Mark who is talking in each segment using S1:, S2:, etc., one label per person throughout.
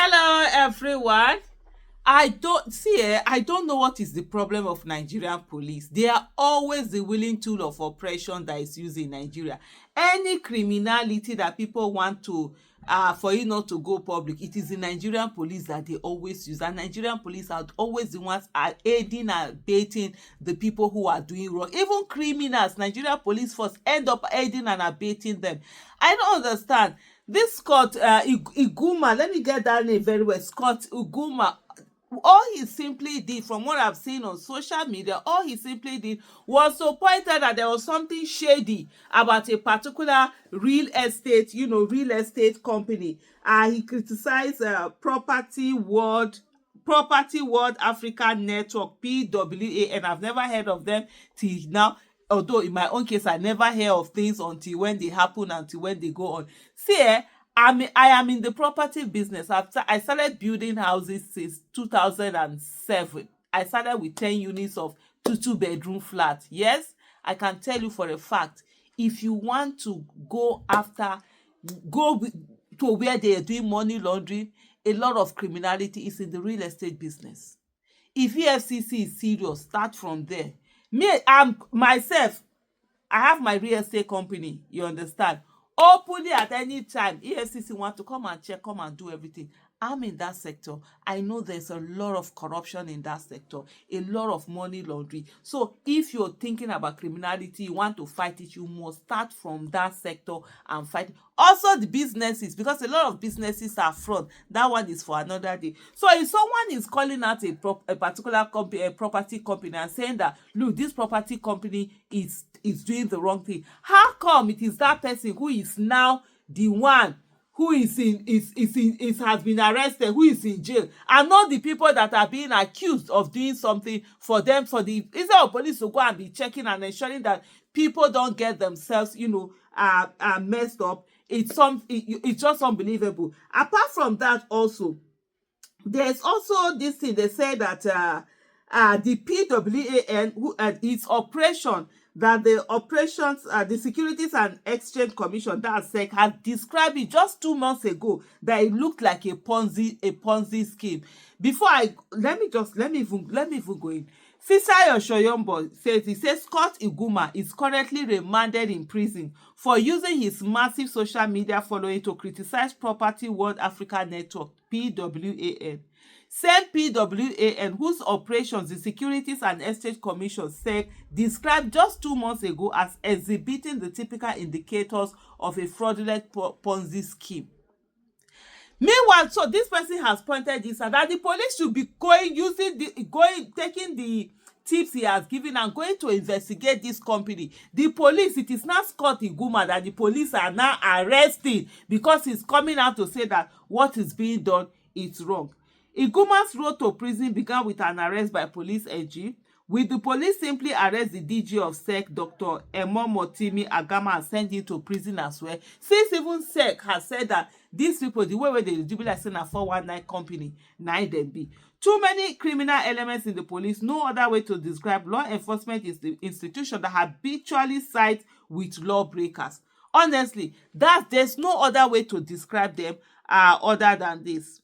S1: Hello, everyone. I don't know what is the problem of Nigerian police. They are always the willing tool of oppression that is used in Nigeria. Any criminality that people want to for you not to go public, it is the Nigerian police that they always use. And Nigerian police are always the ones are aiding and abetting the people who are doing wrong. Even criminals, Nigerian police force end up aiding and abetting them. I don't understand. This Scott Iguma, let me get that name very well. Scott Iguma, all he simply did, from what I've seen on social media, all he simply did was to point out that there was something shady about a particular real estate company. He criticized Property World Africa Network, PWA, and I've never heard of them till now. Although in my own case, I never hear of things until when they happen, until when they go on. See, I am in the property business. I started building houses since 2007. I started with 10 units of two-bedroom flat. Yes, I can tell you for a fact, if you want to to where they are doing money laundering, a lot of criminality is in the real estate business. If EFCC is serious, start from there. Myself, I have my real estate company, you understand? Openly at any time, EFCC want to come and check, come and do everything. I'm in that sector. I know there's a lot of corruption in that sector, a lot of money laundering. So if you're thinking about criminality, you want to fight it, you must start from that sector and fight it. Also the businesses, because a lot of businesses are fraud. That one is for another day. So if someone is calling out a particular company, a property company, and saying that, look, this property company is doing the wrong thing, how come it is that person who is now the one who has been arrested, who is in jail, and not the people that are being accused of doing something for them, instead of police to go and be checking and ensuring that people don't get themselves, messed up. It's just unbelievable. Apart from that, also, there's also this thing. They say that the PWAN, its operation, that the Securities and Exchange Commission, that SEC, has described it just 2 months ago that it looked like a Ponzi scheme. Let me even go in. Fisayo Shoyombo says Scott Iguma is currently remanded in prison for using his massive social media following to criticize Property World Africa Network, PWAN. Same PWAN, whose operations the Securities and Exchange Commission SEC described just 2 months ago as exhibiting the typical indicators of a fraudulent Ponzi scheme. Meanwhile, so this person has pointed this out, that the police should be taking the tips he has given and going to investigate this company. The police, it is not Scott Iguma that the police are now arresting because he's coming out to say that what is being done is wrong. Iguma's road to prison began with an arrest by police AG, with the police simply arrest the DG of SEC, Dr. Emomotimi Agama, and send him to prison as well. Since even SEC has said that these people, the way they do like saying a 419 company, nine them be. Too many criminal elements in the police. No other way to describe law enforcement is the institution that habitually sides with lawbreakers. Honestly, there's no other way to describe them other than this.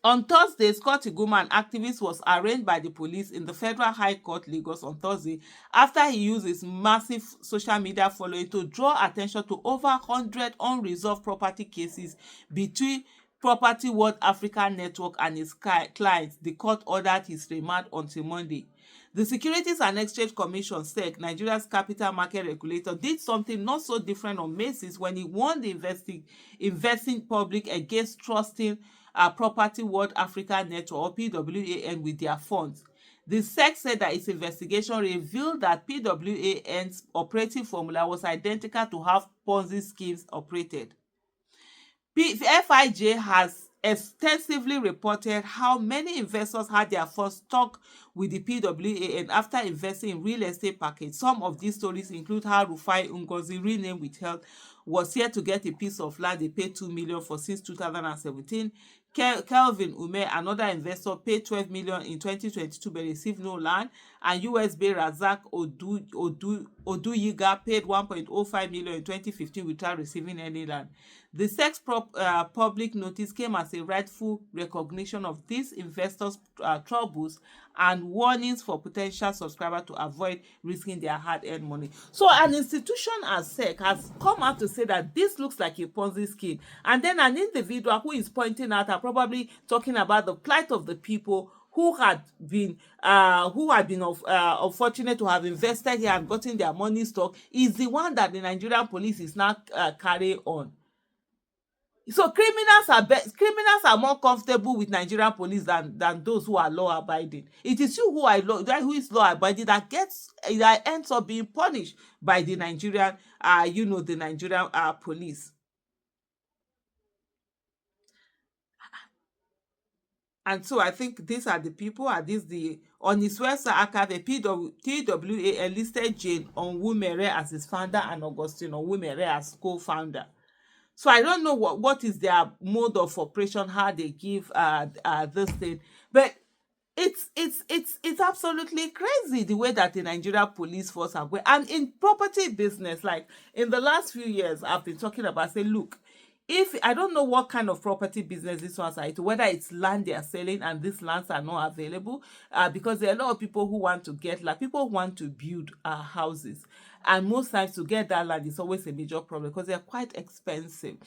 S1: On Thursday, Scott Iguma, an activist, was arraigned by the police in the Federal High Court, Lagos, on Thursday after he used his massive social media following to draw attention to over 100 unresolved property cases between Property World Africa Network and his clients. The court ordered his remand until Monday. The Securities and Exchange Commission, SEC, Nigeria's capital market regulator, did something not so different on May 6 when he warned the investing public against trusting Property World Africa Network, or PWAN, with their funds. The SEC said that its investigation revealed that PWAN's operating formula was identical to how Ponzi schemes operated. FIJ has extensively reported how many investors had their funds stuck with the PWAN after investing in real estate package. Some of these stories include how Rufai Ngozi, renamed Withheld, was here to get a piece of land they paid $2 million for since 2017. Kelvin Ume, another investor, paid 12 million in 2022 but received no land. And US-based Razak Oduyiga paid 1.05 million in 2015 without receiving any land. The public notice came as a rightful recognition of these investors' troubles and warnings for potential subscribers to avoid risking their hard-earned money. So an institution as SEC has come out to say that this looks like a Ponzi scheme, and then an individual who is pointing out and probably talking about the plight of the people who had been unfortunate to have invested here and gotten their money stuck is the one that the Nigerian police is now carrying on. So criminals are more comfortable with Nigerian police than those who are law abiding. It is you who is law abiding that ends up being punished by the Nigerian police. And so I think these are the people. On his website archive, TWA enlisted Jane Onwumere as his founder and Augustine Onwumere as co-founder. So I don't know what is their mode of operation, how they give this thing, but it's absolutely crazy the way that the Nigeria police force have worked. And in property business, like in the last few years, I've been talking about, say, look, if I don't know what kind of property business this ones are, whether it's land they are selling and these lands are not available, because there are a lot of people who want to get land, people want to build houses, and most times to get that land is always a major problem because they're quite expensive.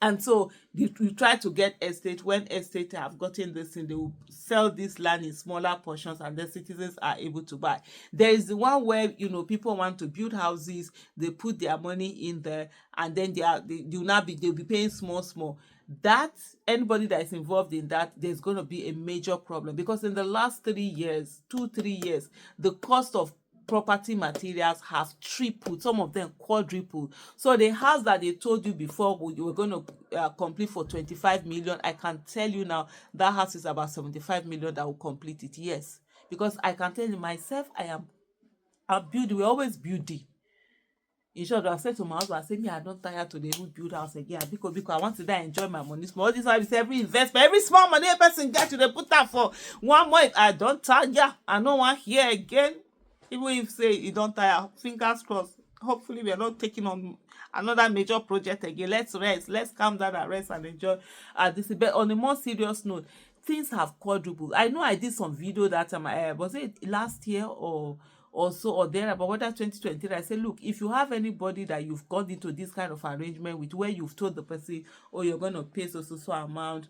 S1: And so we try to get estate. When estate have gotten this thing, they will sell this land in smaller portions and the citizens are able to buy. There is the one where, people want to build houses, they put their money in there, and then they'll be paying small. That anybody that is involved in that, there's going to be a major problem, because in the last 3 years, 2-3 years, the cost of property materials have tripled, some of them quadrupled. So the house that they told you before you were going to complete for 25 million, I can tell you now that house is about 75 million that will complete it. Yes, because I can tell you myself, I'm building. We're always building. In short, I said to my husband, I said, I don't tire to even build house again because I want to enjoy my money. Small this is every investment, every small money a person gets, they put that for 1 month. I don't tire. I don't want here again. Even if say you don't tire, fingers crossed. Hopefully we are not taking on another major project again. Let's rest. Let's calm down and rest and enjoy this. But on a more serious note, things have quadrupled. I know I did some video that time. Was it last year or so or there about whether 2020? I said, look, if you have anybody that you've got into this kind of arrangement with, where you've told the person, you're going to pay so amount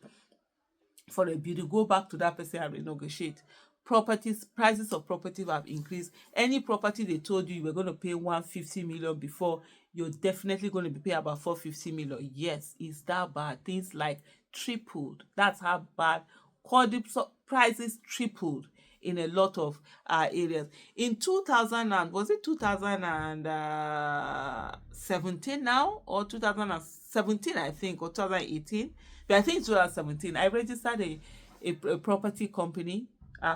S1: for a building, go back to that person and renegotiate. Prices of property have increased. Any property they told you were going to pay 150 million before, you're definitely going to be paying about 450 million. Yes, it's that bad. Things like tripled. That's how bad. Prices tripled in a lot of areas. In 2017 now, or 2017, I think, or 2018, but I think 2017, I registered a property company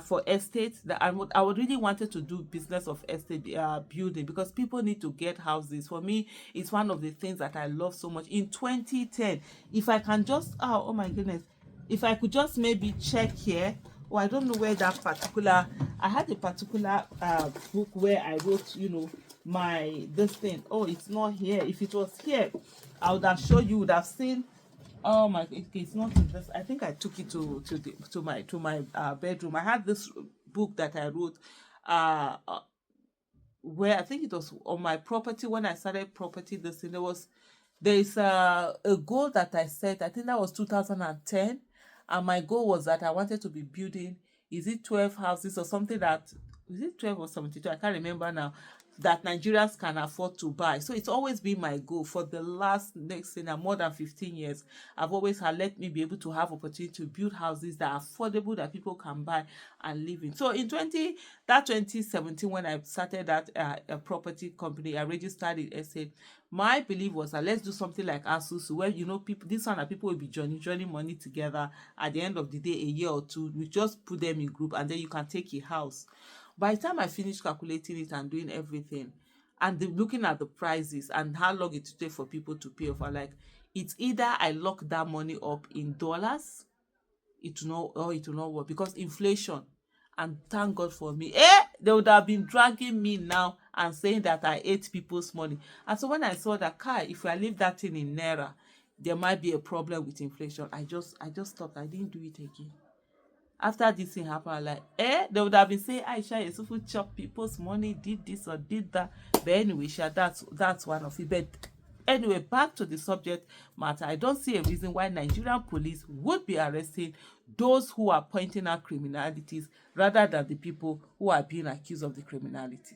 S1: for estate. That I would really wanted to do business of estate building, because people need to get houses. For me, it's one of the things that I love so much. In 2010, if I can just oh my goodness, if I could just maybe check here. I don't know where that particular, I had a particular book where I wrote, this thing. It's not here. If it was here, I would have showed you, would have seen. Oh my! It's not in this. I think I took it to my bedroom. I had this book that I wrote, where I think it was on my property when I started property. There's a goal that I set. I think that was 2010, and my goal was that I wanted to be building. Is it 12 houses or something is it 12 or 72? I can't remember now. That Nigerians can afford to buy. So it's always been my goal for the last more than 15 years. I've always let me be able to have opportunity to build houses that are affordable, that people can buy and live in. So in 2017, when I started that a property company, I registered it estate. My belief was that let's do something like Asusu, where people, this one that people will be joining money together. At the end of the day, a year or two, we just put them in group, and then you can take a house. By the time I finished calculating it and doing everything, and looking at the prices and how long it would take for people to pay off, It's either I lock that money up in dollars, it will not work because inflation. And thank God for me. They would have been dragging me now and saying that I ate people's money. And so when I saw that car, if I leave that thing in naira, there might be a problem with inflation. I just stopped. I didn't do it again. After this thing happened, I'm like, they would have been saying Aisha Yusufu chop people's money, did this or did that. But anyway, sha, that's one of it. But anyway, back to the subject matter. I don't see a reason why Nigerian police would be arresting those who are pointing out criminalities rather than the people who are being accused of the criminality.